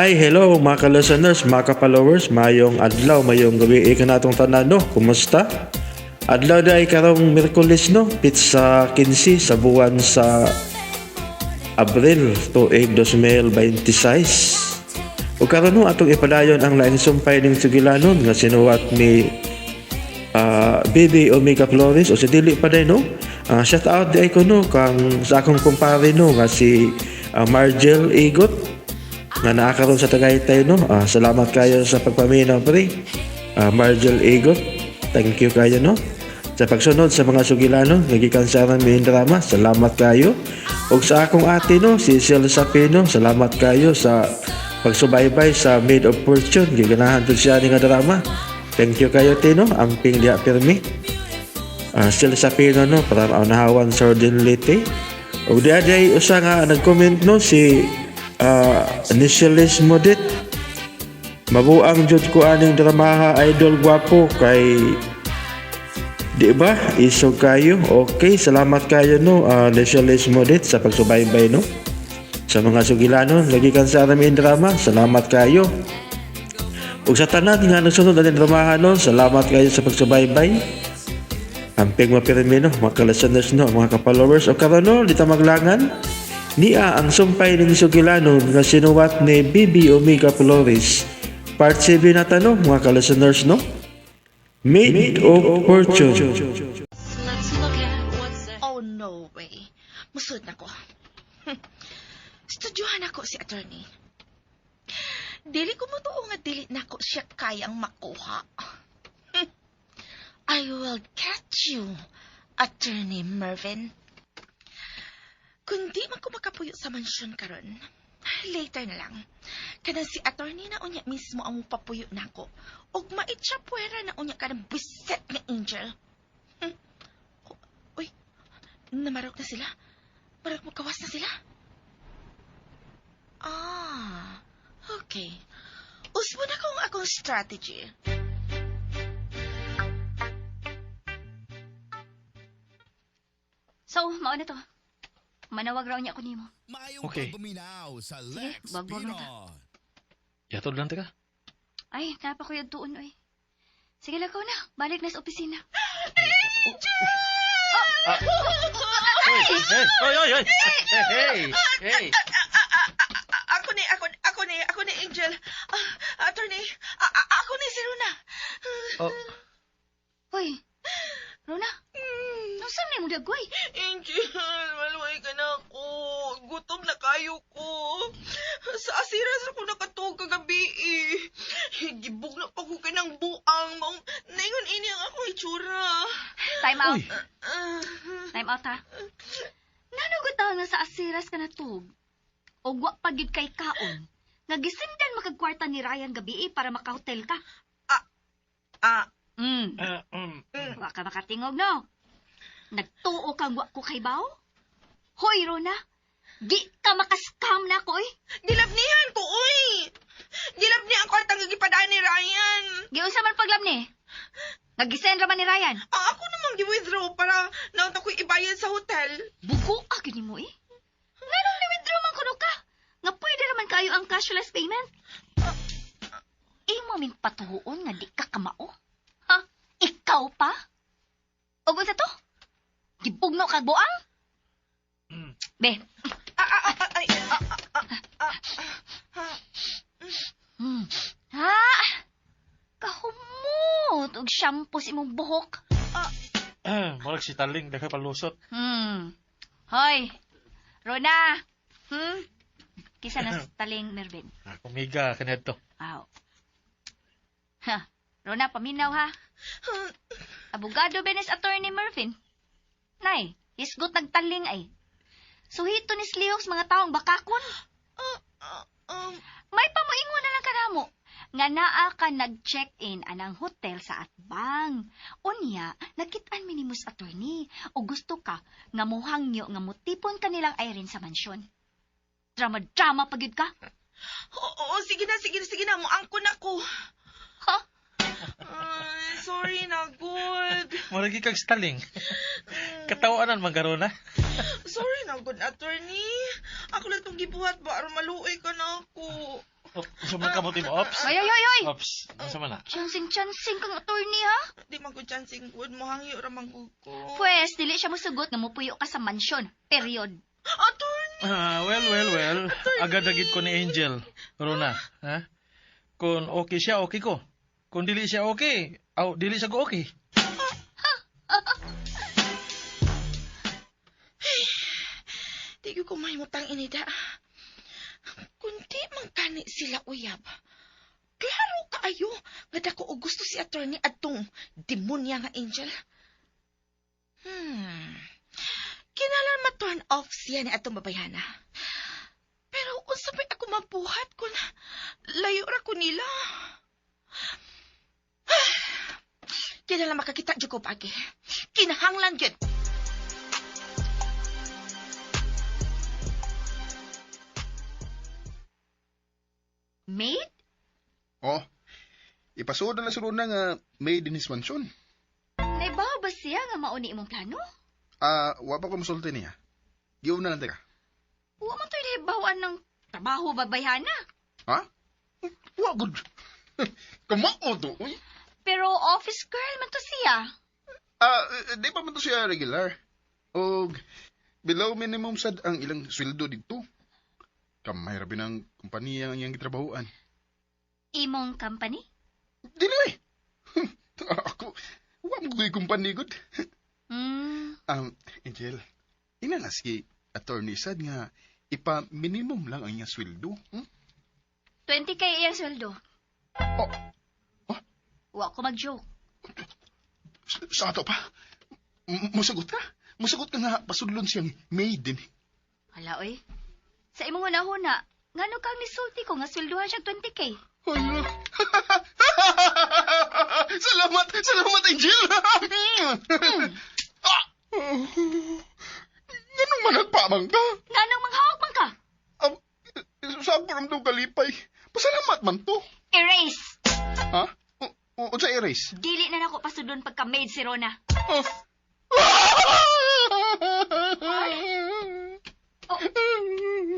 Hi, hello mga ka-listeners, mga ka-followers, mayong adlaw, mayong gabi natong tanan, no? Kumusta? Adlaw na ay karong Miyerkules, no? Pizza 15 sa buwan sa Abril tuig 2026. O karon no atong ipadayon ang laing sumpay ning sugilanon nga sinuwat ni Baby Omega Flores o sa dili pa day, no? Shout out di ko, no, kang sa akong kumpare, no, nga si Margel Igot nga naakaroon sa Tagaytay, no. Salamat kayo sa pagpaminaw, pre. Margel Igot, thank you kayo, no, sa pagsunod sa mga sugilanon nagikan sa aming drama. Salamat kayo. Og sa akong ate, no, si Sil Sapino, salamat kayo sa pagsubaybay sa Maid of Fortune. Giganahan to siya ni nga drama. Thank you kayo, Tino. Amping diha pirmi. Sil Sapino, no, para maunahawan sa ordinality. Og diaday usa nga nag-comment, no, si Initialist Modit. Mabuang jud ko aning dramaha, idol gwapo kay di ba isog kayo. Okay, salamat kayo, no, Initialist Modit sa pagsubaybay, no, sa mga sugilanon nagikan sa aming drama. Salamat kayo. Ug sa tanan nga nagsunod aning dramaha, no, salamat kayo sa pagsubaybay. Amping mapirmi, no, mga ka-listeners, no, mga ka-followers. O karon, no, di ta maglangan niya ang sumpay ng sugilanon nga sinuwat ni Baby Omega Flores. Part 7 na tanong, mga ka-listeners, no? Maid of Fortune. Oh, no way. Musod na ko. Studyohan ako si attorney. Dili ko mo nga dili na ko siya kayang makuha. I will get you, Attorney Mervin. Kung di man ko makapuyo sa mansyon karon, later na lang. Kanang si attorney na unya mismo ang papuyo na ko. Og maitsa puwera na unya ka ng biset na angel. Uy, namarok na sila. Marok makawas na sila. Okay. Usbo na kong akong strategy. So, mao na to. Manawag raw niya ako nimo. Okay. Sige, bagbog na ta. Yatod lang ka. Ay, napakuyod tuon, oy. Sige, lakaw na. Balik na sa opisina. Hey! Ako ni Angel. Attorney, ako ni si Runa. Hoy, Rona, saan na yung dagway? Angel, maluhay ka na ako. Gutom na kayo ko. Sa asiras ako nakatog kagabi eh. Gibog na pa ko ka ng buang. Naingon ini ang akong itsura. Time out. Uy. Time out, ha? Nanugot na sa asiras ka na tug. O wa pagid kay kaon. Nagisindan makagkwarta ni Ryan gabi para makahotel ka. Wa ka makatingog, no? Nagtuo kang wa ko kay baw? Hoy, Rona, di ka makaskam na ko, eh. Gilabnihan ko, uy! Gilabni ang kwartang gigipadaan ni Ryan. Giunsa man paglam ni? Nagisend ra man ni Ryan? Ako namang gi-withdraw para naunta ko'y ibayad sa hotel. Buko agad mo, eh. Nanong ni-withdraw man kuno ka? Nga pwede naman kayo ang cashless payment. Imo ming patuhuon nga di ka kamao? Ha? Ikaw pa? O sa to? Gibugno ka buang? Be. Ha? Kahumot og shampoo sa imong buhok. Marag si Taling, dahil palusot. Hoy, Rona. Kisa na sa taling, Mervin. Kumiga, kanad to. Aw. Ha, Rona, paminaw ha. Abogado benes attorney Mervin. Nay, hisgot nagtaling ay. Suhito ni Slihok mga taong bakakon. May pamuingon na lang kanamo. Nga naa ka nag-check-in anang hotel sa Atbang. Unya, nakitaan minimus attorney. O gusto ka nga muhangyo nga mutipon kanilang ayrin sa mansyon. Drama-drama pagid ka. Oo, sige na. Muangkon ako. Ha? Sorry na, good. Marag kag si Taling. Katawanan magaro na. Sorry na, good attorney. Ako lang itong gibuhat ba? Aron maluoy ka na ako. Sa mga kamuti mo, Ops? Ay, ay, ay, ay! Ops, nasa man na? Chancing kang attorney, ha? Di man ko chancing good mo hangyo ra man ko. Pwes, dili siya musugot nga mupuyo ka sa mansyon. Period. Attorney. Well. Agad agad ko ni Angel. Rona, ha? Kung okay siya, okay ko. Kung dili siya okay, dili siya ko okay. Di ko mahimutang inida. Kundi man kani sila uyab. Klaro kaayo nga dako og gusto si attorney adtong demonya nga Angel. Kinalan ma-turn off siya ni atong babayana. Pero unsa may ako mabuhat kung layo ra ko nila. Kinalan makakita jud ko pagi. Kinahanglan jud. Maid? Oh, ipasuod na lang si Rona nga made in his mansion. Naibaw ba siya nga mauni imong plano? Wa pa ko masulti niya. Giyon na lang teka. Huwag man to'y naibawan ng trabaho babayhana. Ha? Wa good. Kamao to, uy. Pero office girl man to siya. Di pa man to siya regular. O, below minimum sad ang ilang sweldo dito. Kamay rabi ng kumpanya ang iyang gitrabahoan. Imong company? Dili eh. Ako, wa mo ko'y kumpanya good. Angel, ina na si attorney sad nga ipa-minimum lang ang iyang sweldo. 20K iyang sweldo. Oh. Wa ko mag-joke. Sa ato pa? Musagot ka? Musagot ka nga pasudlon siyang maiden. Hala, oy. Sa imong hunahuna, ngano kang nisulti ko nga sweldohan siya 20K? Hala. Salamat, Angel. Ganun man nagpamang ka? Nganong manghawak man ka? Saan pa ramdong kalipay? Pasalamat man to. Erase! Ha? O sa erase? Dili na nako pasudlon pagka-maid si Rona.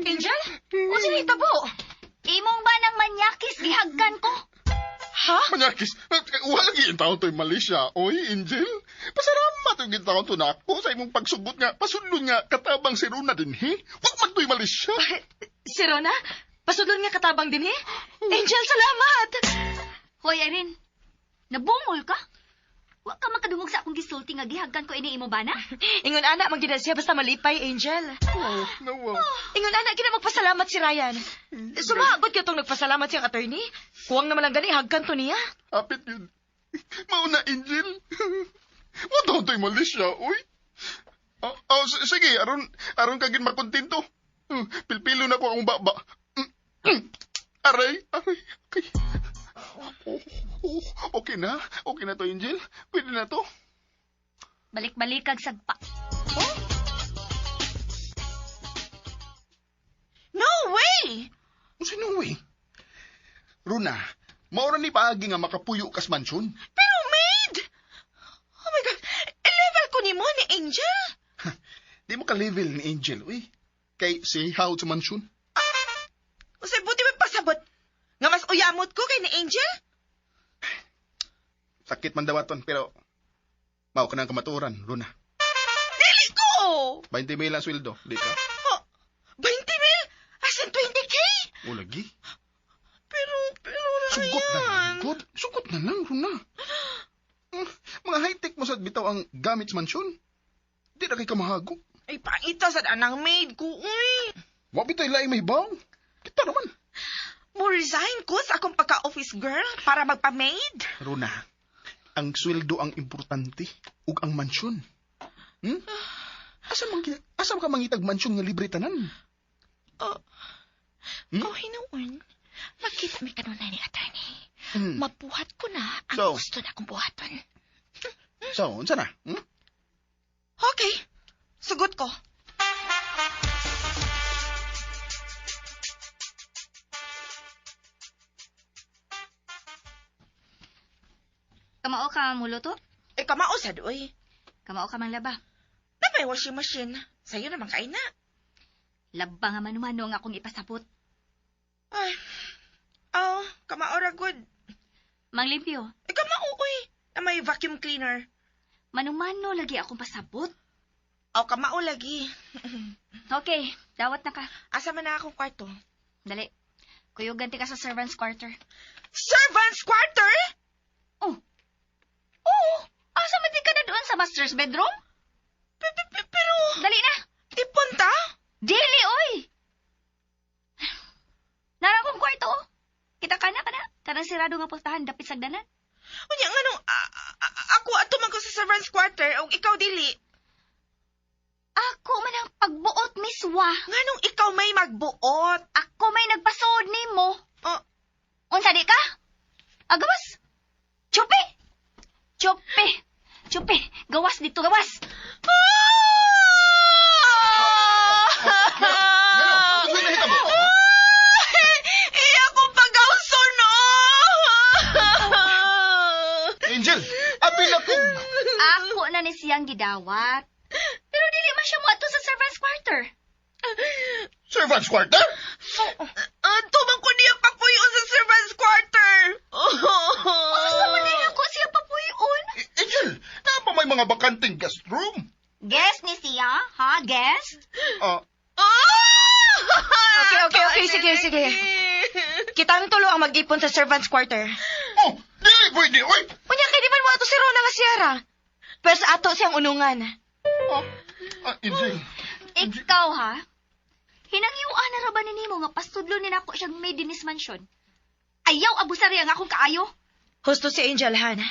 Angel? Unsa ni tabo? Imong ba nang manyakis gihagkan ko? Ha? Manyakis, wala yung taon to'y Malaysia. Oy, Angel, pasalamat yung taon to na ako sa imong pagsugot nga, pasudlon nga, katabang si Rona din, he? Wag man to'y Malaysia. Si Rona? Pasudlon nga katabang din eh? Angel, salamat! Hoy, Erin. Nabungol ka? Wa ka makadungog sa akong gisulti nga gihagkan ko ini imo bana? Ingon ana man gid siya basta malipay, Angel. Oh, nawa. Ingon ana gid magpasalamat si Ryan. Sumabot ka tong nagpasalamat siyang attorney. Kuwang naman lang gani hagkan to niya. Hapit yun. Mauna, Angel. Wag taon to'y Malaysia, oy. Sige, aron kagin makontento. Pilpilo na ko akong baba. Aray. Okay. Okay na to, Angel. Pwede na to. Balik-balik kag sagpa. No way! Sino eh? Runa, maura ni paagi nga makapuyo kas mansyon. Pero maid! Oh my God! I-level ko ni mo ni Angel. Di mo ka-level ni Angel, uy. Kay si how sa mansyon. Usay buti may pasabot. Nga mas uyamot ko kay ni Angel? Sakit man dawaton, pero mao ka ng kamaturan, Runa. Dili ko! 20 mil ang sweldo, di ka? 20 mil? As in 20K? O lagi. Pero Sugot na lang, Runa. Mga high-tech mo sa bitaw ang gamit sa mansyon. Di na kay kamahago. Ay, pangita sa anang maid ko, uy. Wabitay laing may baw. Kita naman. Mo resign ko sa akong pagka-office girl para magpa-maid. Runa, ang sweldo ang importante ug ang mansyon. Asa ka mangitag mansyon nga libre tanan? Hinuon. Makita mi kanunay ni attorney. Mabuhat ko na ang So? gusto na akong buhaton. So, unsa na? Okay. Sugot ko. Kamao ka muluto? Kamao sad, uy. Kamao ka manglaba? Na may washing machine. Sa'yo naman kain na. Laba nga manumano nga akong ipasabot. Ay, ra good. Manglimpyo. Ikaw mauoy na may vacuum cleaner. Manumano lagi akong pasabot. O kamao lagi. Okay, dawat na ka. Asa man na akong kwarto? Dali. Kuyugan ti ka sa servant's quarter. Servant's quarter? Oh. Oo. Asa man di ka na doon sa master's bedroom? Pero, Dali na. ipunta? Dili, oy! Nara akong kwarto, oh. Kita ka na. Kanang sirado nga pultahan, dapit sagdanan. Unya nga nung, ako atuman ko sa servant's quarter, o ikaw dili. Ako man ang pagbuot, miswa. Nga nung ikaw may magbuot. Ako may nagpasood ni mo. Oh, Unsa di ka? Agawas. Chupi. Gawas dito, gawas. Ano nahitabo? Iya kong pagawso, no! Angel, apil ako. Ako na ni siyang gidawat. Pero dili man siya mo ato sa servant's quarter. Servant's quarter? Tumang ko niya papuyo sa servant's quarter. Asa man din ako siya papuyon? Angel, napa may mga bakanting guest room? Guest ni siya, ha? Guest? Okay, sige. Kitang tulo ang mag-ipon sa servant's quarter. Oh, dili pwede, oy. Unya, kay di man mo ato si Rona nga siyara. Pero sa ato siyang unungan. Angel. Ikaw, ha? Hinangyuan na ra ba nimo nga pastudlo ni nako siyang maid in his mansion? Ayaw abusari ang akong kaayo. Husto si Angel, Han.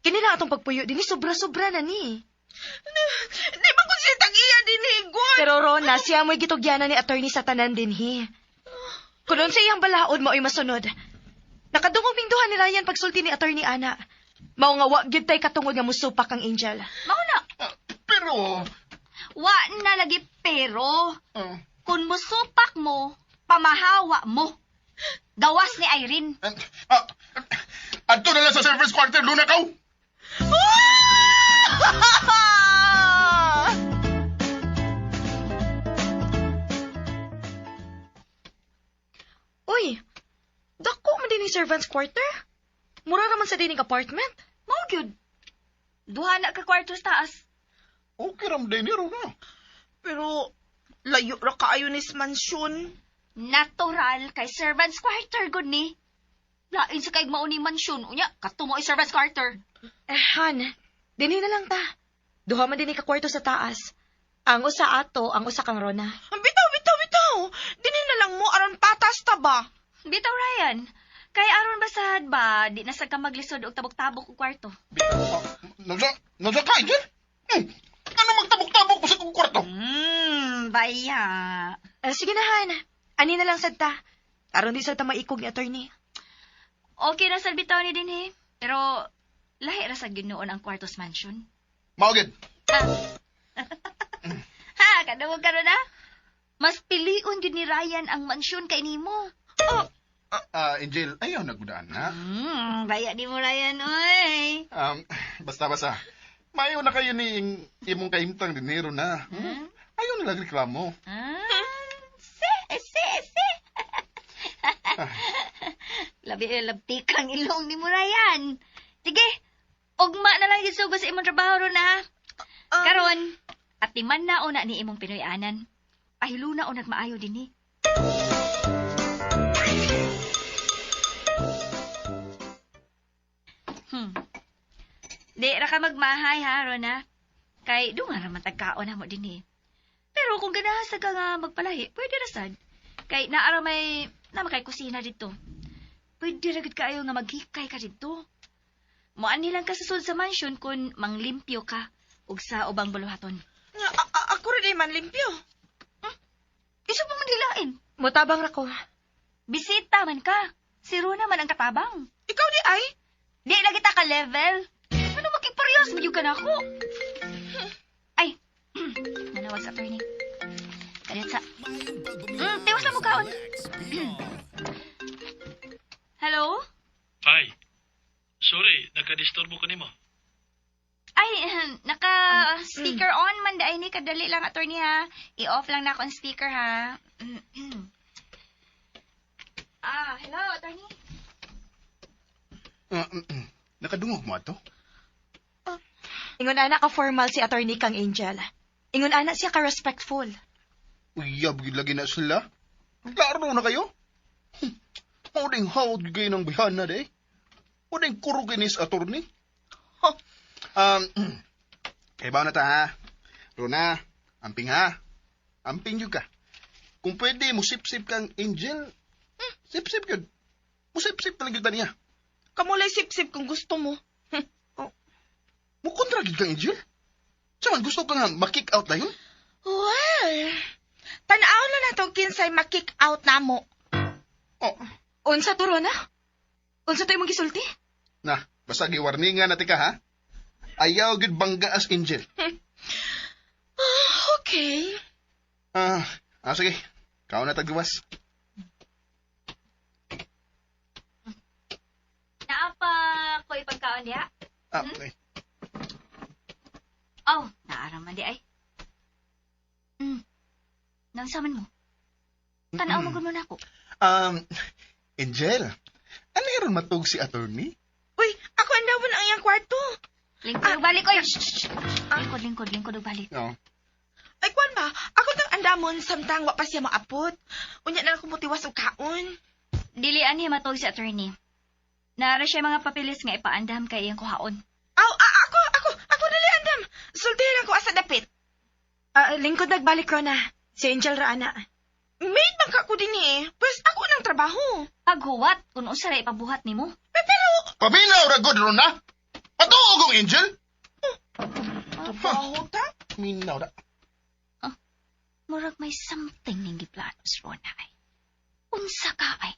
Kinila atong pagpuyo din, sobra-sobra na ni. Di ba kung siya tag-iya din, God? Pero Rona, siya mo'y gitugyanan ni attorney sa tanan din, hi. Kunon sa iyang balaod mo ay masunod. Nakadungog mingduhan ni Ryan pagsulti ni attorney Ana. Mao nga wa gyud tay katungod nga musupak ang Angel. Mauna, Pero, wa na lagi pero. ah, Kung musupak mo, pamahawa mo. Gawas ni Irene. adto na lang sa service quarter, lunakaw. Uy, dako man din yung servant's quarter. Mura naman sa dining apartment. Mao gyud. Duha na ka kwarto sa taas. Okay ram din ni Rona. Pero, layo ra kaayo ni mansion. Natural kay servant's quarter gud ni. Lain sa kay mao ni mansion unya katumo ay servant's quarter. Han, dinhi na lang ta. Duha man din ka kwarto sa taas. Ang usa ato, ang usa kang Rona. Bitaw! Dinhi na lang mo, aron patas ta ba? Bitaw Ryan. Kay aron basad ba di na sad ka maglisod og tabok-tabok og kwarto. Nasa ka, Angel? Ano magtabok-tabok mo sa kong kwarto? Baya. Sige na, Han. Ani na lang sad ta. Aron di sad ta maikog ni attorney. Okay na sad bitaw ni dinhi. Pero lahi ra sad gyud noon ang kwartos mansion. Maugid. Ha, kadawag ka na? Mas piliun gyud ni Ryan ang mansyon kay nimo. Angel, ayaw nagudaan na. Baya di mo Ryan, oy. Basta. Mayo na kayo ni imong kahimtang dinero na. Ayaw na lang reklamo. Se. Labi kang ilong ni mo Ryan. Sige, ugma na lang gisugo sa imong trabaho ron na. Karon, at timan na una ni imong Pinoy-anan. Ahilo na o nagmaayo din ni. Di ra ka magmahay ha, Rona. Kay dunga ra man tagkaon na mo din eh. Pero kung ganahasa ka nga magpalahi, pwede ra sad. Kay naara may namakay kusina dito. Pwede ra gid kaayo nga maghikay ka dito. Moan nilang kasasud sa mansion kung manglimpyo ka ug sa ubang buluhaton. Ako rin ay manlimpyo. Isa pa man dilain. Mutabang ra ko. Bisita man ka. Si Rona man ang katabang. Ikaw di ay? Di na kita ka level. Ano makiparyos mo ka na ako? Ay, nanawag sa attorney. Kalit sa... tiwas lang mo kaon. Hello? Ay, sorry, nagka-disturbo ko nimo. Ay, naka-speaker on man da ni kadali lang attorney ha. I-off lang na ako ang speaker ha. Hello attorney. Nakadungog mo ato? Ingon ana ka formal si attorney kang Angel. Ingon ana siya ka respectful. Uyab, lagi na sila. Klaro na kayo? Uding hawad kayo ng bihana, de. Uding kuro kinis attorney. Huh. Kaya ba na ta, ha? Rona, amping ha? Amping juga. Kung pwede, musip-sip kang Angel. Sip-sip yun. Musip-sip talaga niya. Kamulay sip-sip kung gusto mo. Mukontra gid kang Angel? Saman gusto ka nga makick out na yun? Well, tanaw na nato kinsay makick out na mo. Oh, Unsa turo na? Unsa tayo mong gisulti? na, basta giwarningan na tika, ha? Ayaw gid bangga as Angel. Okay. Sige. Kao na tagluwas. Naapa ko ipagkaon diha? Okay. Oh, naaraman di ay. Nang saman mo? Tanaw mo na ako. Angel, ano yaron matug si attorney? Uy, ako andawon ang iyang kwarto. Lingkod og balik, oy. Lingkod og balik. No. Ay, kwan ba? Ako nang andamon samtang wa pa siya maapot. Unya na ako mutiwas og kaon. Dili ani matog si attorney. Naara siya mga papilis nga ipaandam kay iyang kuhaon. Ako dali andam. Sultihan ako asa dapit. Lingkod nagbalik ko na. Si Angel ra ana. Maid man ka ko din eh. Pues ako nang trabaho. Paghuwat kung unsa ra ipabuhat nimo. Pero, Paminaw ra god ron na. Patuog ang Angel. trabaho ta? Minaw da. Murag may something ning giplanos ron ay. Unsa ka ay?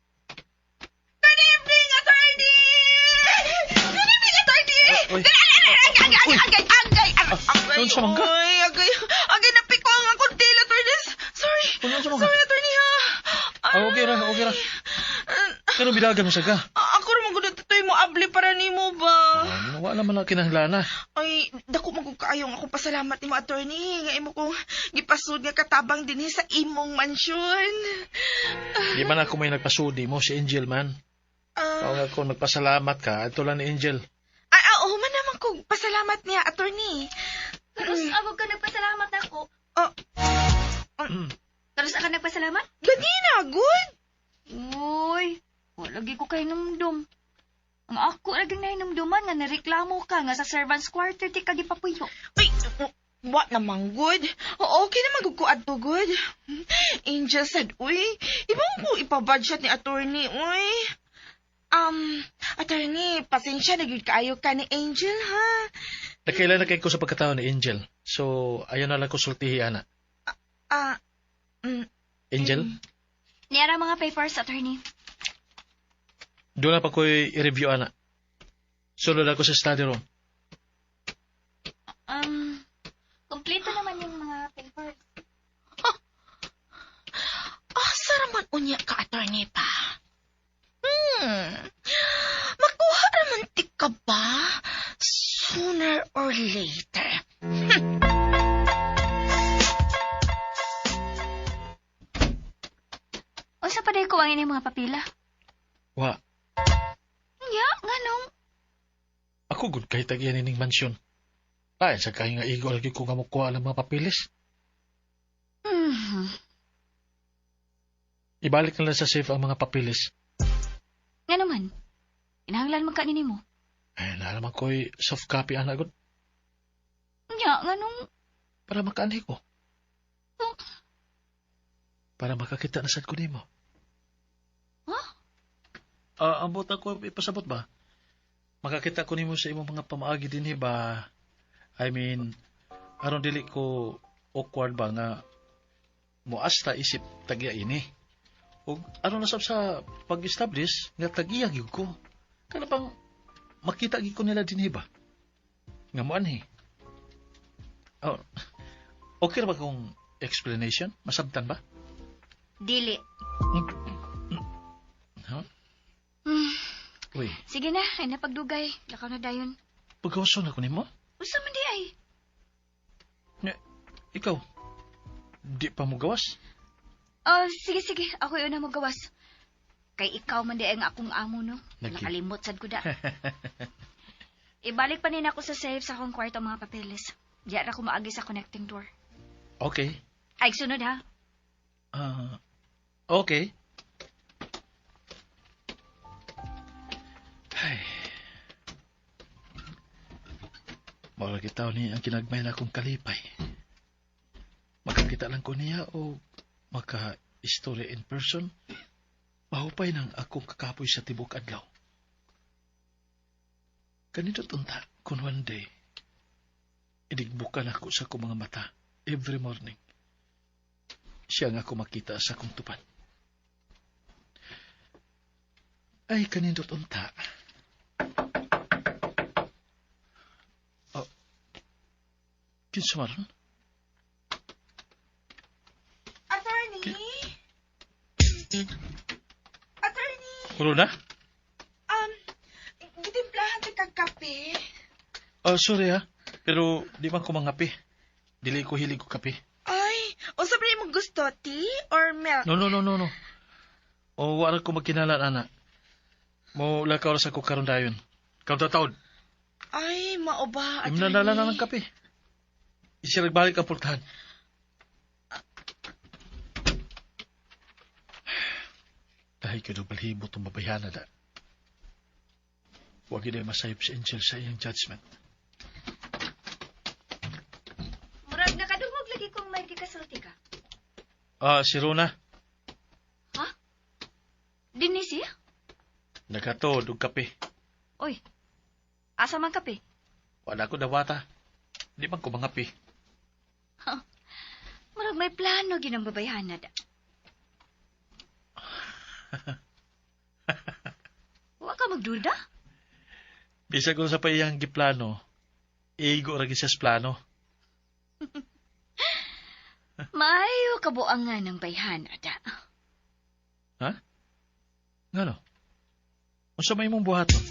Good evening, attorney! Good evening, attorney! Oy. Agay, Doon sa mangga. agay, napiko ang akong tail, attorney. Sorry. Doon sa mangga. Sorry, attorney, ha. Okay ra. Pero bilagan mo sa ka. Ako naman gud tutoy mo abli para nimo ba? Wala man na kinahanglan. Ay, dako magkukayong akong pasalamat nimo, attorney. Nga imo kong gipasud nga katabang dinhi sa imong mansyon. Di man ako may nagpasudi mo si Angel man. Kung ako nagpasalamat ka, ito lang ni Angel. Oo man naman kong pasalamat niya, attorney. Tapos agog ka nagpasalamat ako. Tapos ka nagpasalamat? Ganina, good. Uy, wala lagi ko kay numdum. Ang ako lagi nahinumduman nga nareklamo ka nga sa servants quarter ti ka gipapuyo. Ay, what naman, good? Okay naman gud ko adto, good. Angel said, uy, ibang ko ipabudget ni attorney, uy. Attorney, pasensya na gyud kaayo ka ni Angel, ha? Nakailan na kayo ko sa pagkatao ni Angel. So, ayaw na lang ko sultihi, ana. Angel, Niyara mga papers, attorney. doon na pa ko i-review, ana. Sulod ako sa study room. Kompleto naman yung mga papers. Saraman unya ka, attorney pa. Makuha naman ti ka ba? Sooner or later. O sa paday ko ang inyong mga papila? Wa, Nya, nganong? ako good kahit tagiyan ining mansyon. Ay, sa kayo nga igo lagi ko nga mukuha ng mga papilis. Ibalik na lang sa safe ang mga papilis. Nga naman, inahanglan man ka nini mo. Eh, nalaman ko'y soft copy, ana, good. Nya, nganong? Para makaanhi ko. Para makakita na sad ko nimo. Ambot ako ipasabot ba? Makakita ko nimo sa imong mga pamaagi dinhi ba? I mean, aron dili ko awkward ba nga moasta isip tagya ini. O ano na sab sa pag-establish nga tagya gyud ko. Kana bang makita gyud ko nila dinhi ba? Nga mo anhi. Oh, okay ra ba kung explanation? Masabtan ba? Dili. Huh? Uy, Sige na, ay napagdugay. Lakaw na dayon. Pagawason ako nimo? Usa man di ay. Nya, ikaw, di pa mo gawas? Oh, sige. Ako yun na magawas. Kay ikaw man di ay nga akong amo, no? Lagi. Nakalimot sad ko da. Ibalik pa nin ako sa safe sa akong kwarto ang mga papeles. Diyan ako maagi sa connecting door. Okay. Ay, sunod ha. Okay. Ay. Mawala kita ni ang kinagmay na akong kalipay. Makakita lang ko niya o maka-istorya in person. Mahupay ng akong kakapoy sa tibok adlaw. Kanito tunta kung one day, idigbukan ako sa akong mga mata every morning. Siya nga ako makita sa akong tupad. Ay, kanito tunta. Oh, kinsa maron? Attorney? Attorney? Kulo na? Gitimplahan ti kagkape. Oh, sorry ha. Pero di man ko mangapi. Dili ko hilig ko kape. Ay, o sabi mo gusto, tea or milk? No. O wala ko magkinala, anak. Mo lakaw sa ko karon dayon. Kaunta-taon. Ay, mao ba, attorney? Imnadala na ng kape. Isirag balik ang pultahan. Dahil ko doon balhibot ang babayana da. Huwag yun ay masayop si Angel sa iyang judgment. Murag nakadungog lagi kung may kikasulti ka. Si Rona, Ha? Dinis siya? nagatod og kape. Uy, asa man kape? Wala ko dawata. Di man ko mangapi. Murag may plano ginang babayana da. Huwag ka magduda. Bisa ko sa paiyang giplano, igo ragi sa plano. Maayo kabuangan ng bayhana da. Ha? Ngano? Unsa may mong buhaton?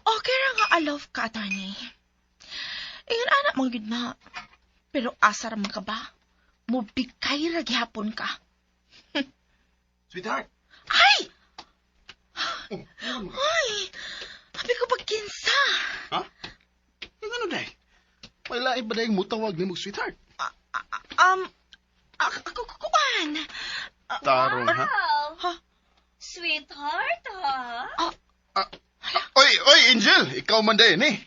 Okay ra nga alove ka, attorney. Ingon anak mong gid na. Pero asar man ka ba? Mubigay ra gihapon ka. Sweetheart. Ay! Oh, ano mo? Ay! Habi ko pagkinsa. Ha? Yung ano day? May lain ba dahil mutawag ni mo, sweetheart? Ako kukuan. Tarong, ha? Wow! Ha? Sweetheart, ha? Oy, Angel! Ikaw man din, eh.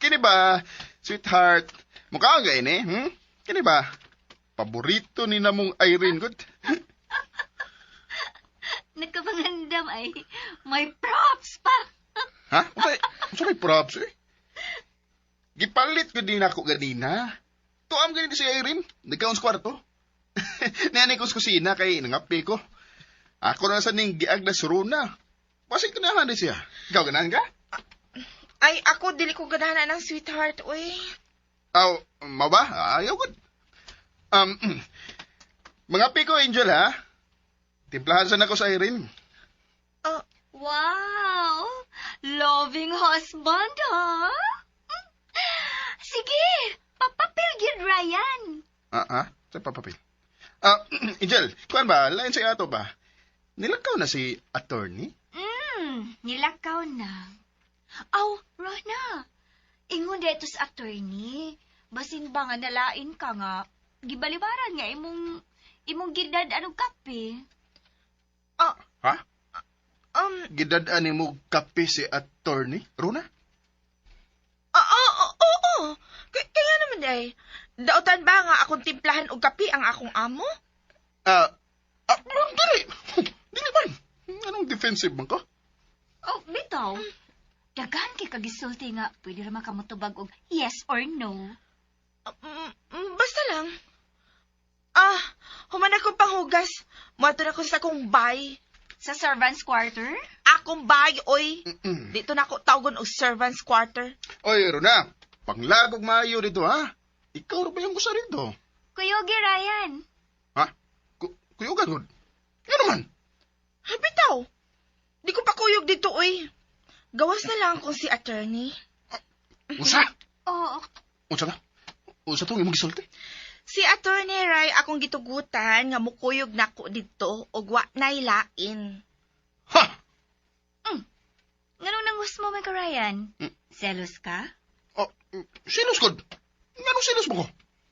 Kini ba, sweetheart? Mukha ka eh, hmm? Kini ba? Paborito ni namong Irene, good? Nagkapangandam ay may props pa. Ha? Unsa may props, eh? Gipalit ko din ako ganina. Tuam ganito si Irene. Nagkaon sa kwarto. Nanay ko sa kusina kay nangapi ko. Ako na sa ning giag na suruna. Pasig ganahan din siya. Ikaw ganahan ka? Ay, ako dili ko ganahan ng sweetheart, uy. Aw, mau ba? Ayaw good. Mangapi ko, Angel, ha? Timplahan sana ko sa Irene. Wow! Loving husband, ha? Sige, papapil gid Ryan. Sa papapil. Angel, kuan ba? Lain sa ato ba? Nilakaw na si attorney? Nilakaw na. Aw, Rona. Ingon dito sa attorney. Basin ba nga nalain ka nga? Gibalibaran nga imong gidad anong kape. Ha? Gidadaan ni mo kape si attorney? Runa? Oo. Kaya naman day. Dautan ba nga akong timplahan og kape ang akong amo? Dili. Dili man. Anong defensive man ka? Oh, bitaw. Dagan kay kagisulti nga pwede ra makamutubag og yes or no. Basta lang. Human ako panghugas. Mato na ko sa akong bay. Sa servants quarter? Akong bay, oy. Dito na ako tawgon og servants quarter. Oy, Runa. Panglagog maayo dito, ha? Ikaw ra ba yung gusto rito? Kuyogi Ryan. Ha? Kuyugan, good. Nga naman. Bitaw. Di ko pa kuyog dito, oy. Gawas na lang kung si attorney. Unsa? Oo. Unsa na? Unsa tong imong gisulti? Si attorney Ray akong gitugutan nga mukuyog nako dito og wa nay lain. Ha? Nganong nangus mo, Mike Ryan? Selos ka? Oh, silos kod. Nganong silos mo ko?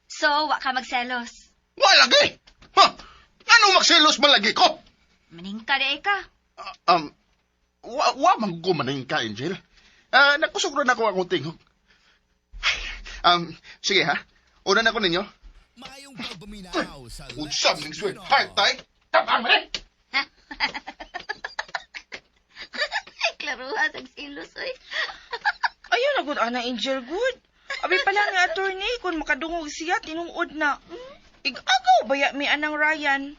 So, wa ka magselos. Wa lagi. Ha? Anong magsilos malagi ko? Maning ka de ka. Wa man ko maning ka, Angel. Nakusog ron ako akong tingog. Sige ha. Una na ko ninyo. Mayong pagpaminaw sa Unsam ning sweet heart, tay. Tapang man. Klaruha sa silos, oy. Ayun na gud ana Angel good. Abi pala nga attorney kung makadungog siya tinuod na. Igagaw baya mi anang Ryan.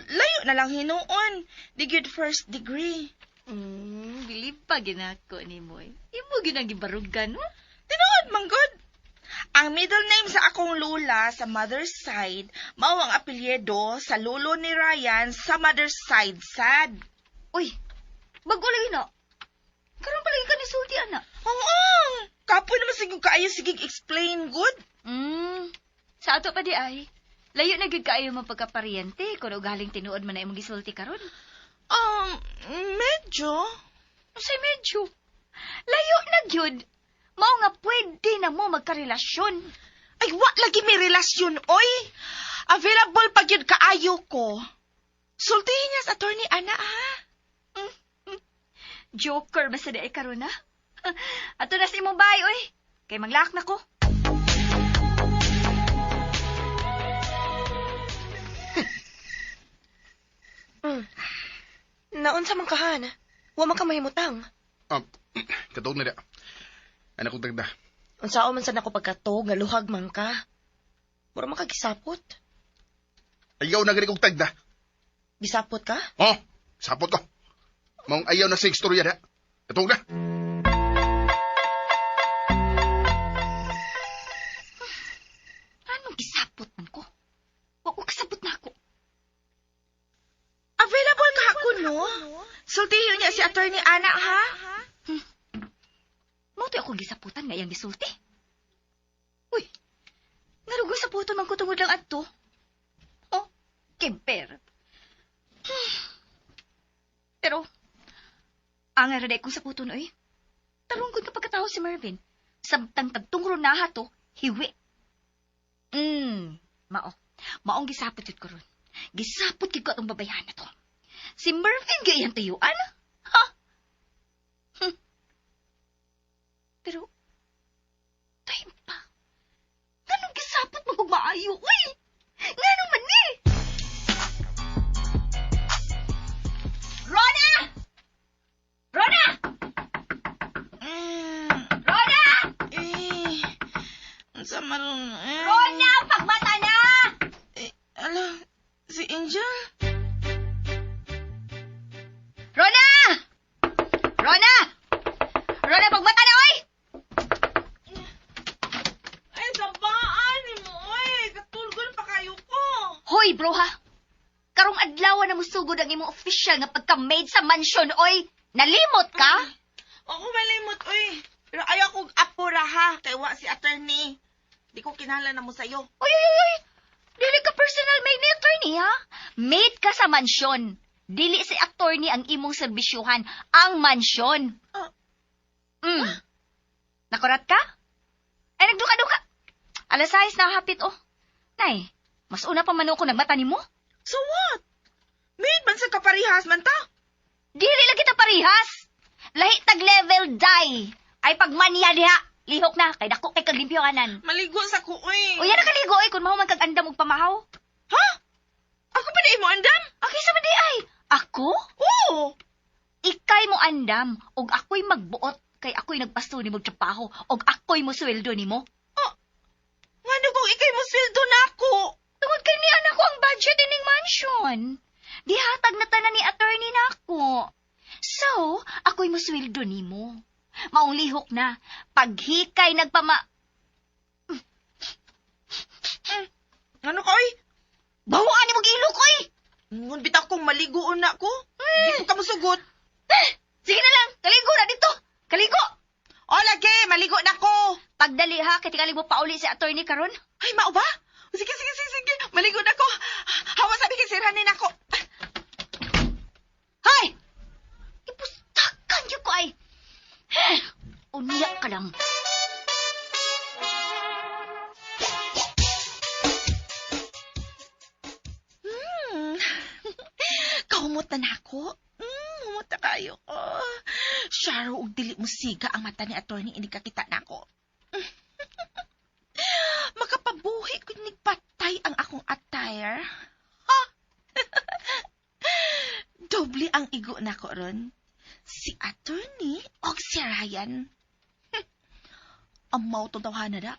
Layo na lang hinuon. Di good first degree. Bilib pa ginako ni mo. Imo ginang gibarugan, no? Tinuod man good. Ang middle name sa akong lula sa mother's side, mao ang apelyido sa lolo ni Ryan sa mother's side sad. Uy, bago lagi na. Karon pa lagi ka ni sulti, anak. Oo, kapoy naman sigig kaayo sigig explain good. Sa ato pa di ay. Layo na gid kaayo mo pagkaparyente kung galing tinuod man na imong gisulti karon. Medyo. Say medyo. Layo na gyud. Mao nga pwede na mo magkarelasyon. Ay, wa lagi may relasyon, oy. Available pa yun kaayo ko. Sultihin niya sa attorney Ana, ha? Joker ba sa daay karon na? Ato na sa imong bahay, oy. Kay manglak na ko. Naunsa man kahan? Wa man ka mahimutang. Katog na da. Anak kong tagda. Unsao man sad nako pagkatog nga luhag man ka. Mura man ka gisapot. Ayaw na gani kong tagda. Gisapot ka? Oh, sapot ko. Maong ayaw na sa istorya da. Katog na. Anong gisapot man ko? Wa ko kasabot na ako. Available ka ako, no? Sultihin niya si attorney Ana, ha? Mautoy ako gisaputan nga iyang gisulti. Uy, narugoy sa puton man ko tungod lang adto. Oh, kemper. Pero, ang araday kong sa puton, oy. Talungkod ka pagkatao si Marvin. Sabtang tagtungro na ha to, hiwi. Mao. Maong gisapot yun ko ron. Gisapot yun ko atong babayahan na to. Si Marvin gayang tuyuan. Ha? Pero, time pa. Ganong gisapot mo kung maayo, uy! Ganong man ni! Rona! Rona! Rona! Sa maroon, Rona! Pagmata na! Ala, si Angel? Rona! Rona! Rona, pagmata na, oy! Ay, sabaan ni mo, oy. Katulgon pa kayo ko. Hoy, bro, ha? Karong adlaw na musugod ang imong official nga pagka-maid sa mansion, oy! Nalimot ka? Ako malimot, oy. Pero ayaw kong apura, ha? Kay wa si attorney. Di ko kinala na mo sa'yo. Uy! Dili ka personal maid ni attorney, ha? Maid ka sa mansyon. Dili si attorney ang imong serbisyuhan, ang mansyon. Nakurat ka? Ay, nagduka-duka. Alas 6 na hapit, oh. Nay, mas una pa man ako nagmata ni mo? So what? Maid man sa kaparihas man ta. Dili lagi ta parihas. Lahi tag level die. Ay pagmaniya diha. Lihok na, kay dako kay kaglimpyohanan. Maligo sa ko, oy. O yan nakaligo ay kung mahuman kag andam og pamahaw. Ha? Ako pa na mo andam? Okay sa di ay. Ako? Oo. Ikay mo andam og ako'y magbuot kay ako'y nagpasto ni mo trabaho og ako'y mo sweldo nimo. Nga kung ikay mo sweldo na ako. Tungod kay ni anak ko ang budget ining mansion. Dihatag na tanan ni attorney nako. So, ako'y mo sweldo nimo. Maong lihok na, paghikay nagpama... Ano ka, oy? Bawaan ni mo gilok, oy! Ngun bitaw kong maligoon na ko. Di ko ka musugot. Sige na lang, kaligo na dito. Kaligo. O lagi, maligo na ko. Pagdali ha, kaya tingali mo pauli si attorney karon. Ay, mao ba? Sige. Maligo na ko. Hawa sabi kay siranin ako. Hay! Ipustakan niyo ko ay. Unya ka lang. Kahumutan ako. Humuta kayo. Sharo, ug dili mo siga ang mata ni attorney ini kakita nako. Makapabuhi ko nigpatay ang akong attire. Ha? Doble ang igo nako ron. Si attorney o si Ryan. Amaw to tawhana da.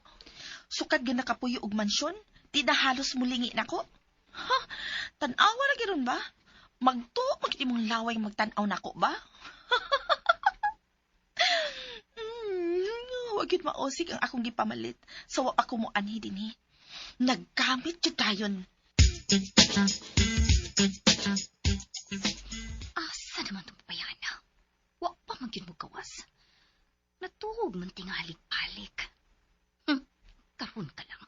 Sukad ga nakapuyo og mansyon, di na halos mulingi nako. Ha? Tanawa lagi ron ba? Magtuo mong laway magtanaw nako ba? Wagid maosig ang akong gipamalit sa wa ako mo anhi dinhi. Naggamit jud dayon. Asa naman itong payana? Wa pa magyud mo gawas. Natuhog man tingali-balik. Karoon ka lang.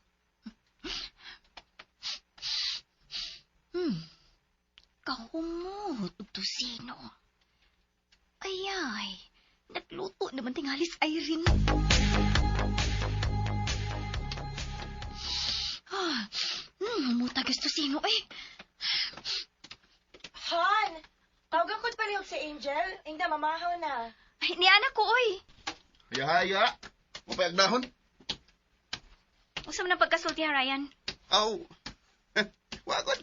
Kahumot ug tusino. Ayay, nagluto naman tingalis Irene. Muta gusto sino eh. Han, tawagan ko palihog si Angel. Ingda, mamahaw na. Ay, ni anak ko oy. Haya. Mapayag dahon. Usa man ang pagkasulti ha, Ryan. Aw. Wagod.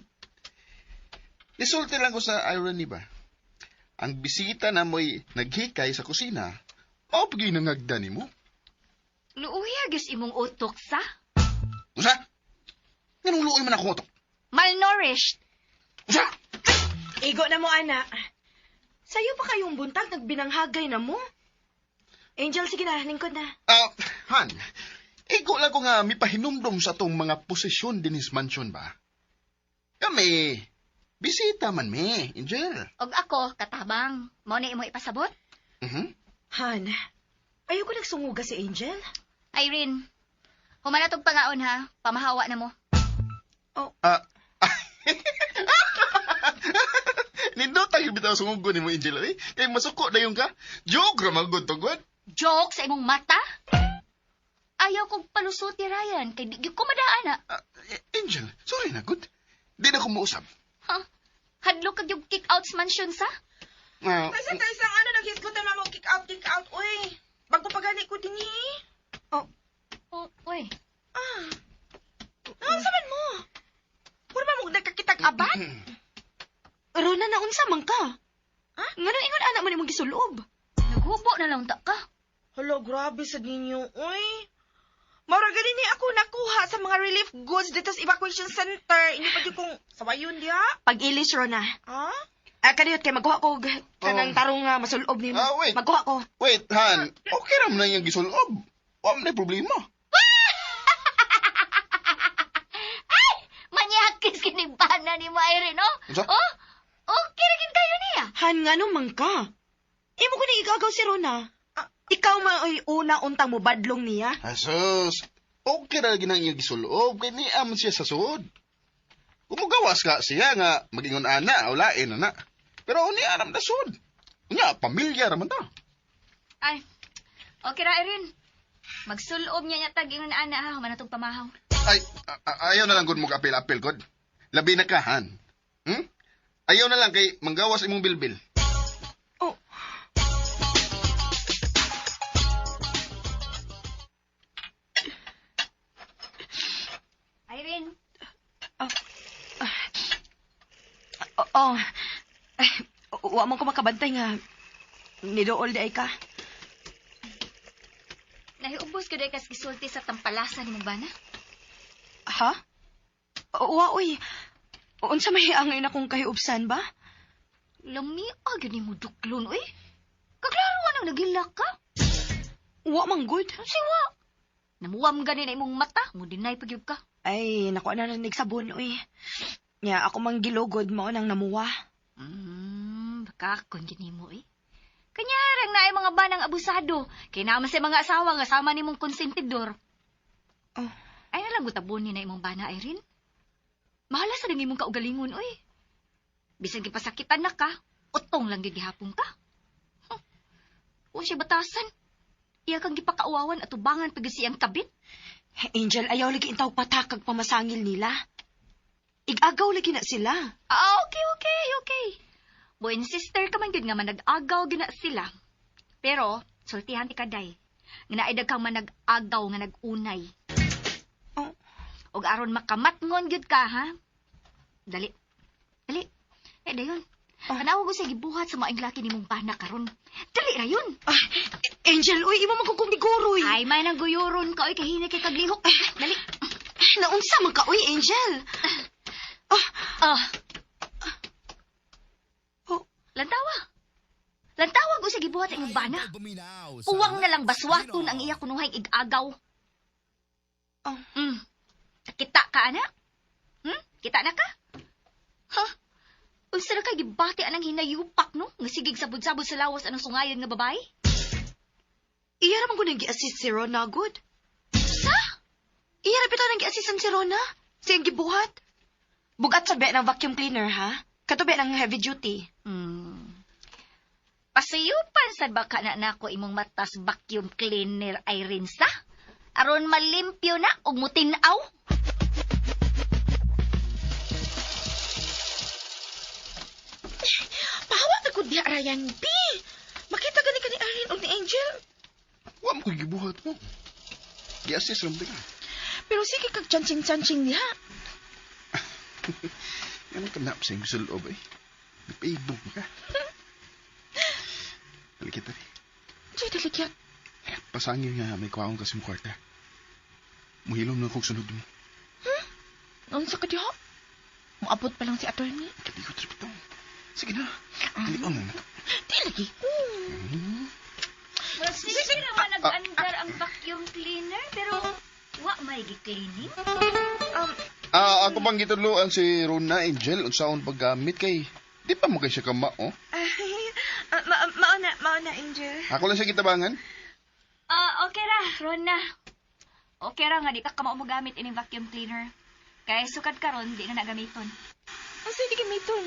Isulti lang ko sa irony ba? Ang bisita na mo'y naghikay sa kusina, o pagi nangagda ni mo. Luuya gis imong utok sa? Usa? Ganong luoy man ako ito? Malnourished. Usa? Igo na mo, anak. Sa'yo pa kayong buntag, nagbinanghagay na mo. Angel, sige na, lingkod na. Han, iko lang ko nga mipahinumdum sa tong mga posisyon din is mansion ba? Kami, bisita man me, Angel. Og ako, katabang. Mo na imo ipasabot? Han, ayoko nagsunguga si Angel. Irene, humanatog pangaon ha. Pamahawa na mo. Nindot ang bitaw sumugo ni mo, Angel. Eh? Kaya masuko na yung ka. Joke ramagod to, God. Joke sa imong mata? Ayaw kong palusuti, Ryan. Kay di ko madaan Angel, sorry na, good. Di na ko mausap. Ha? Hadlo kag yung kick out sa mansion sa? Kaisa-kaisa ano, naghisgutan na mo, kick out, uy. Bago pagani ko din Uy. Saman mo? Puro ba mo nagkakitag abad? Rona na unsa man ka? Ngano ingon anak mo ni mong gisulob? Naghubo na lang ta ka. Hala, grabe sa ninyo, uy. Maura gani ni ako nakuha sa mga relief goods dito sa evacuation center. Hindi pa di kong sawayon diha. Pag-ilis, Rona. Ha? Kaniyot kay magkuha ko kanang tarong masulob ni mo. Wait. Magkuha ko. Wait, Han. Okay ram na yung gisulob. Wala na problema. Manyakis kinibana ni mo, Irene, no? Unsa? Oh? Okay rin kayo niya. Han, nga naman ka. Imo ko na igagaw si Rona. Ikaw may una untang mo badlong niya. Asus. Okay na lagi nang iyong gisulob. Kaya niya man siya sa suod. Kung magawas ka siya nga magingon ana, ulain na. Pero niya aram na suod. Niya, pamilya raman ta. Ay, okay ra, Irene. Magsulob niya tag ingon ana ha, manatong pamahaw. Ay, ayaw na lang gud mo kapil-apil, God. Labi na ka, Han. Ayaw na lang kay manggawas imong bilbil. Oh. Irene. Wa mo ko makabantay nga. Nidool di ay ka. Nahiubos ko dahil kas gisulti sa tampalasan ni mong bana. Ha? Wa, uy. Unsa may angay na kong kahiubsan ba? Lamiag yun mo duklon, uy. Kaklaro anong nagilak ka? Wa man good. Siwa. Namuwam gani na imong mata, mo dinay pagyug ka. Ay, naku na nanig sabon, uy. Nya, ako mang gilugod mo nang namuwa. Baka akong ginimo eh. Kanyarang na ay mga banang abusado. Kaya naman sa mga asawa nga sama ni mong konsentidor. Oh. Ay nalang gutabon ni na imong bana, Irene. Mahala sa nang imong kaugalingon, oy. Bisan gipasakitan na ka, utong lang gihapon ka. Kung siya batasan, iya kang gipakauwawan at ubangan pag siyang kabit. Angel, ayaw lagi intaw patakag pamasangil nila. Igagaw lagi na sila. Okay. Buin sister ka man yun nga manag-agaw gina sila. Pero, sultihan ti kaday. Nga naidag kang manag-agaw nga nag-unay. Oh. Og aron makamatngon gyud ka, ha? Dali. Dayon. Kanawag ko sa gibuhat sa maing laki ni mong bana karon. Dali ra yun. Angel, uy, imo magkukong ni Goroy. Ay, may naguyuron ka, oy, kahina kay kaglihok. Dali. Naunsa man ka, uy, Angel. Lantawag ko sa gibuhat ang imong bana. Uwang na lang baswaton ang iya kunuhay igagaw. Kita ka, anak? Kita na ka? Unsa na kay gibati anang hinayupak, no? Nga sigig sabod-sabod sa lawas anong sungayon nga babae? Iya raman ko nang gi-assist si Rona, good. Sa? Iya raman nang gi-assistan si Rona. Siyang gibuhat. Bugat sabi ng vacuum cleaner, ha? Katubi ng heavy duty. Pasayupan sa baka na nako imong matas vacuum cleaner ay rinsa? Aron malimpyo na og mutinaw? Pahawa na ko diya, Ryan B. Makita gani ka ni Irene o ni Angel. Wa mo ko'y gibuhat mo. Gi-assist lang ka. Pero sige kag chansing-chansing diha. Yan ang kanap sa yung gusto eh. Nagpaibog ka. Halikita rin. Diyo daligyan. Pasangin nga may kwaong kasi mong kwarta. Muhilom na kong sunod mo. Unsa ka diha? Maabot pa lang si attorney. Kabigot rin ito. Sige na. Dilion na na. Di lagi. Sige naman nag-andar ang vacuum cleaner, pero wa may gi-cleaning. Ako pang gituluan si Rona Angel unsaon paggamit kay di pa mo kay siya kama, oh. Mauna, Angel. Ako lang siya gitabangan. Okay ra, Rona. Okay ra nga di ka kamao mo gamit ining vacuum cleaner. Kaya sukad karon di na nagamiton. Asa di gamiton?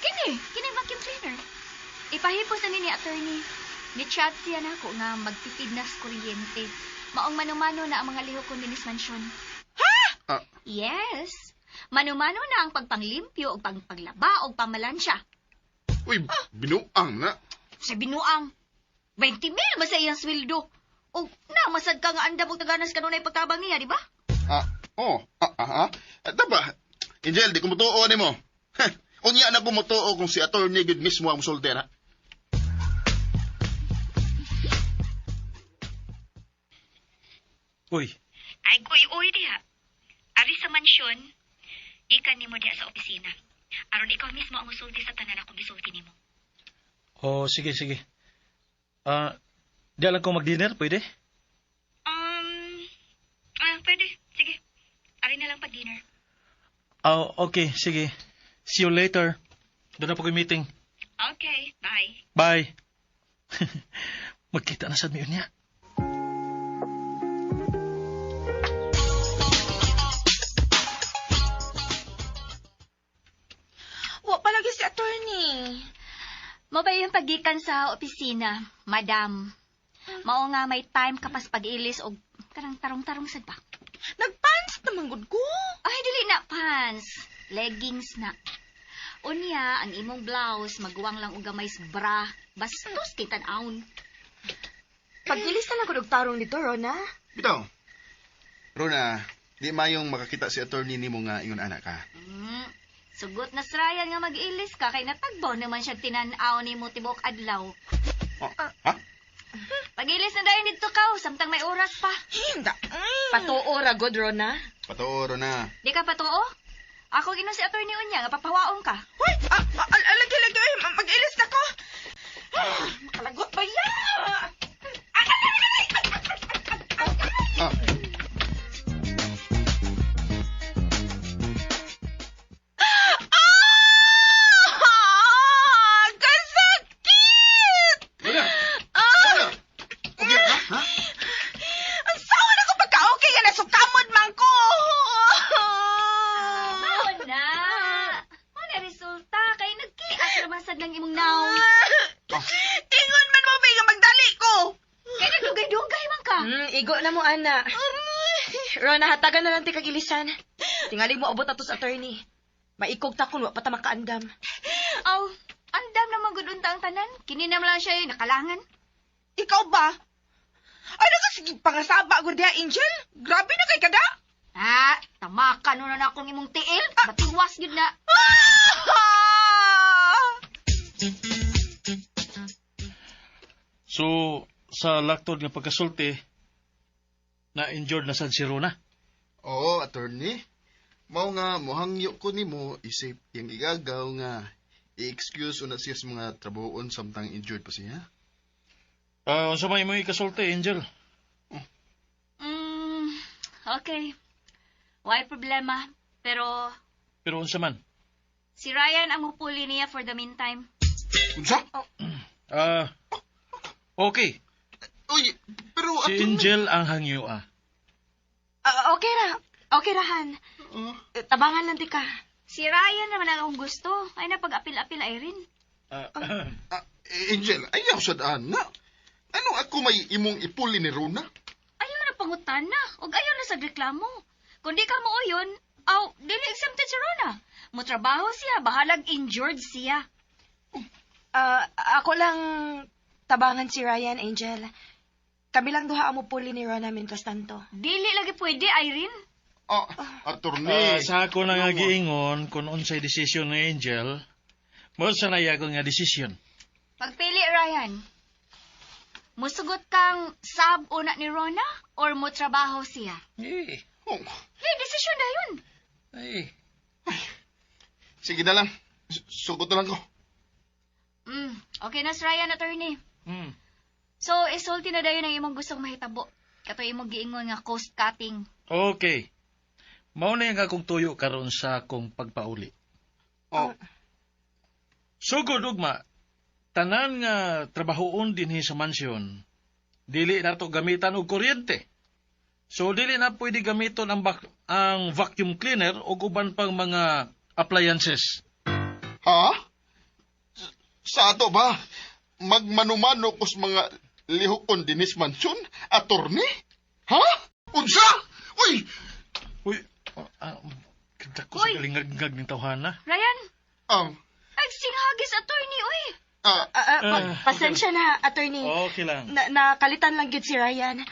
Kini vacuum cleaner. Ipahipos na ni attorney. Ni-chat siya na ako nga magtipid na sa kuryente. Maong manumano na ang mga lihok ko dinis mansyon. Ah. Yes. Manumano na ang pagpanglimpyo o pagpaglaba o pamalansya. Uy, binuang na. Sa binuang, 20,000 ba sa iyang sweldo? O namasad ka nga anda mo taganas kanunay pagtabang niya, di ba? Taba, Angel, di ko mutuo ni mo. Unya na ko mutuo kung si attorney good mismo ang soltera. Uy, Ay, uy, diha. Ari sa mansyon, ikan nimo diha sa opisina. Aron ikaw mismo ang musulti sa tanan akong gisulti nimo. sige. Di lang ko mag-dinner, pwede? Pwede. Sige. Ari na lang pag-dinner. Okay, sige. See you later. Doon na po yung meeting. Okay, bye. Bye. Magkita na sa miyon niya. Wa palagi si attorney. Mabay yung pagikan sa opisina, madam. Mao nga may time kapas pag-ilis o karang tarong-tarong sad ba? Nagpants naman gud ko. Ay, dili na pants. Leggings na. Unya, ang imong blouse, maguwang lang og gamay sa bra. Bastos kay tan-aon. Pag-ilis na lang ko nagtarong dito, Rona. Bitaw. Rona, di mayong makakita si attorney ni mo nga ingon anak ka. Sugot na srayan nga mag-ilis ka, kay natagbaw naman siya tinan-aw ni mo tibok adlaw. Ha? Pag-ilis na dayon dito ka, samtang may oras pa. Hinda. Patuo ra, good, Rona. Patuo, Rona. Di ka patuo? Ako gino si attorney unya, nga papawaon ka. Hoy, lagi. Mag-ilis na ko. Makalagot ba yan? akong imong naong. Ingon man mo, nga magdali ko. Kaya nagdugay-dugay man ka. Igo na mo, ana. Rona, hatagan na lang ti kag ilisan. Tingali mo abot ato sa attorney. Maikog ta kun wa pa ta makaandam. Aw, andam naman gudunta ang tanan. Kini na lang siya nakalangan. Ikaw ba? Ano ka sige pangasaba gud diha, Angel? Grabe na kay kada. Tamakan na na akong imong tiil. Batiwas yun na. So, sa laktod nga pagkasulti, na-injured na sad si Rona. Oo, attorney. Mao nga mohangyo ko nimo isip yang igagaw nga i-excuse una siya sa mga trabuhon samtang injured pa siya. Unsa may mo ikasulti, Angel? Okay. Why problema. Pero Pero unsa man? si Ryan ang mupuli niya for the meantime. Unsa? Okay. Uy, pero Si Angel ang hangyo Okay ra. Okay ra, Han. Tabangan lang di ka. Si Ryan naman ang akong gusto. Ay napag-apil-apil ay rin. Angel, ayaw sa daan na. Ano ako may imong ipuli ni Rona? Ayaw na pangutan na. Og ayaw na sa reklamo. Kung di ka mo yun, dili exempted si Rona. Mutrabaho siya, bahalag injured siya. Ako lang tabangan si Ryan, Angel. Kami lang duha mo puli ni Rona mientras tanto. Dili lagi pwede, Irene. Attorney. sa ako na nga giingon kung unsay desisyon ni Angel, mo sa nayako nga desisyon. Pagpili, Ryan. Musugot kang sab una ni Rona or mo trabaho siya? Oh, Desisyon na yun. sige na lang. Sugot na lang ko. Okay na si Ryan, attorney. So, isulti na dayon ang imong gustong mahitabo. Kato imong giingon nga cost cutting. Okay. Mao na yung akong tuyo karon sa akong pagpauli. Sugod ugma, tanan nga trabahoon dinhi sa mansyon, dili nato gamitan og kuryente. So dili na pwede gamiton ang vacuum cleaner o uban pang mga appliances. Ha? Sa ato ba? Magmanumano ko sa mga lihokon dinis mansyon? Attorney? Ha? Unsa? Uy! Uy, kada ko sa galingag ng tawhana. Ryan, Um, agsinghagis attorney, uy. Pasensya na, attorney. Okay lang. Nakalitan lang yun si Ryan.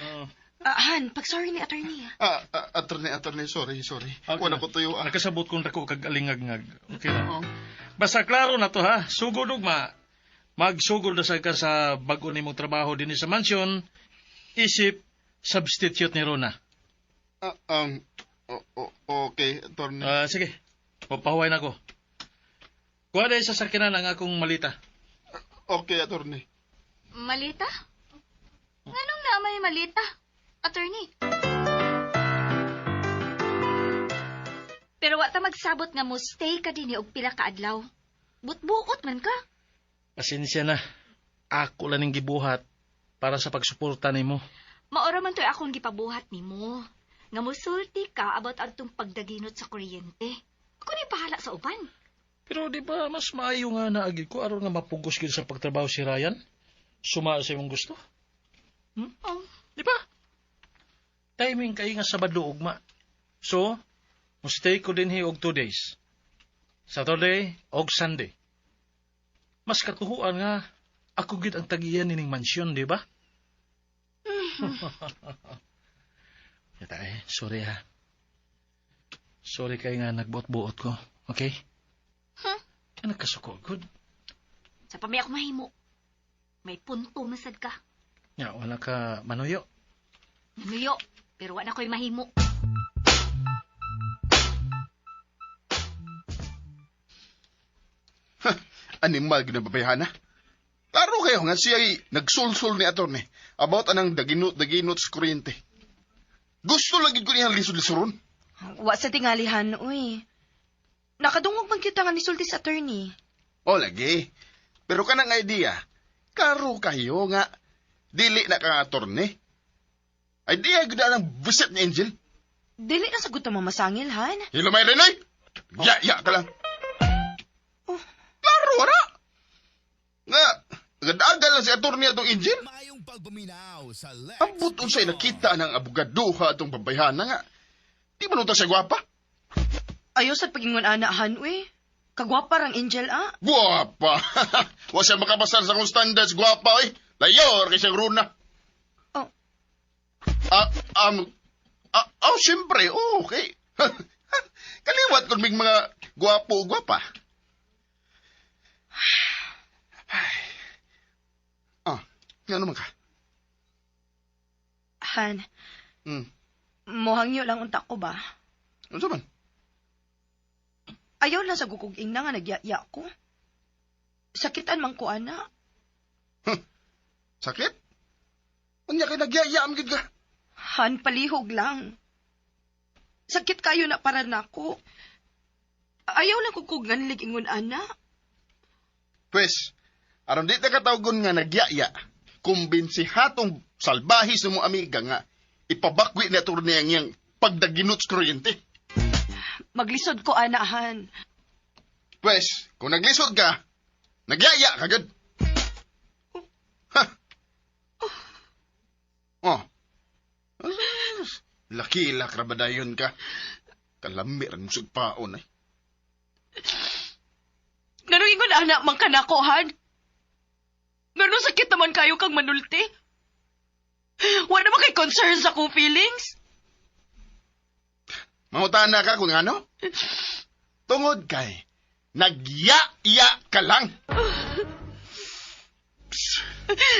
Han, pag-sorry ni attorney. attorney, sorry. Okay Wala lang. ko tuyo. Nakasabot kong dako kag alingag-ngag. Okay lang. Basta klaro na to ha. Sugod ugma. Magsugod na sa ka sa bago nimong trabaho din sa mansyon. Isip substitute ni Rona. Okay, attorney. Sige. Papahuway na ko. Kuha dahil sa sakinan ang akong malita. Okay, attorney. Malita? Nganong na may malita? Attorney. Pero wata magsabot nga mo stay ka din og pila ka adlaw. Butbuot man ka. Pasensya na. Ako lang ning gibuhat para sa pagsuporta nimo. Maora man to'y akong gipabuhat nimo. Nga musulti ka about adtong pagdaginot sa kuryente. Ako ni bahala sa uban. Pero di ba mas maayo nga naagi ko aron nga mapugos gyud sa pagtrabaho si Ryan? Suma sa imong gusto? Di ba? Timing kay nga Sabado ugma. So, mustay ko din og 2 days. Saturday og Sunday. Mas katuhuan nga ako gid ang tagiyan nining mansyon, di ba? Yata sorry ha. Sorry kay nga nagbuot-buot ko, okay? Nagkasuko, good. Sa pamay ako mahimo. May punto masad ka. Ya, wala ka manuyo. Nuyo, pero wala ko'y mahimo. Animal ginababayhan na. Klaro kayo nga siya nagsulsul ni attorney about anang daginot sa kuryente. Gusto lagi ko niyang lisod-lisoron. Wa sa tingalihan, uy. Nakadungog man kita nga nisulti sa attorney. O lagi. Pero kanang idea, klaro kayo nga dili na kang attorney. Idea gud ang buset ni Angel. Dili na sagot ang mamasangil, Han. Hilomay Renoy! Ya ka lang. Klaro, wala. agad-agad lang si attorney atong Angel. Mayong pagpaminaw sa Lex. Ambot unsay nakita ng abogaduha atong babayhana nga. Di man unta siya gwapa? Ayaw sa pagingon anahan, uy. Kagwapa rang Angel, ah. Gwapa. Wa siya makapasar sa kong standards gwapa eh. Layor kay siyang runa. Oh. Siyempre, okay. Kaliwat kung may mga gwapo o gwapa. Nga naman ka? Han, mohangyo lang unta ko ba? Ano sa man? Ayaw lang sa gukuging na nga nagyaya ko. Sakitan man ko, ana. Sakit? Unya kay nagyayam gid ka. Han, palihog lang. Sakit kayo na para nako. Ayaw lang kukug nga nilig-ingon, ana. Pwes, aron di ta katawgon nga nagyaya, kumbinsihatong salbahis ng mga amiga nga ipabakwi na attorney ang iyang pagdaginot sa kuryente. Maglisod ko, ana, Han. Pwes, kung naglisod ka, nagyaya kagad. Ha? Oh. Laki-lak rabadayon ka. Kalami rin sugpaon eh. Nanuingon, ana, man ka nako, Han. Ngano sakit naman kayo kang manulti? Wala naman kay concern sa kong feelings? Mahutana ka kung ano? Tungod kay, nagyaya ka lang.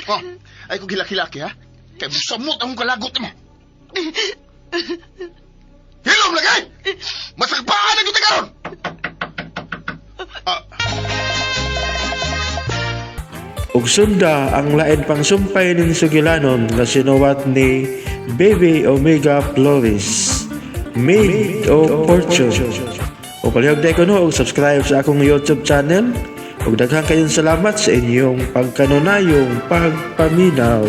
Oh, ay kung hilaki-laki ha? Kay musamot akong kalagot mo. Hilom lagay! Masagpaan na kita karon! Ug sunda ang lain pang sumpay ning sugilanon nga sinuwat ni Baby Omega Flores, Maid of Fortune. O palihog na ko no, og subscribe sa akong YouTube channel. Ug daghang kayong salamat sa inyong pagkanunayong pagpaminaw.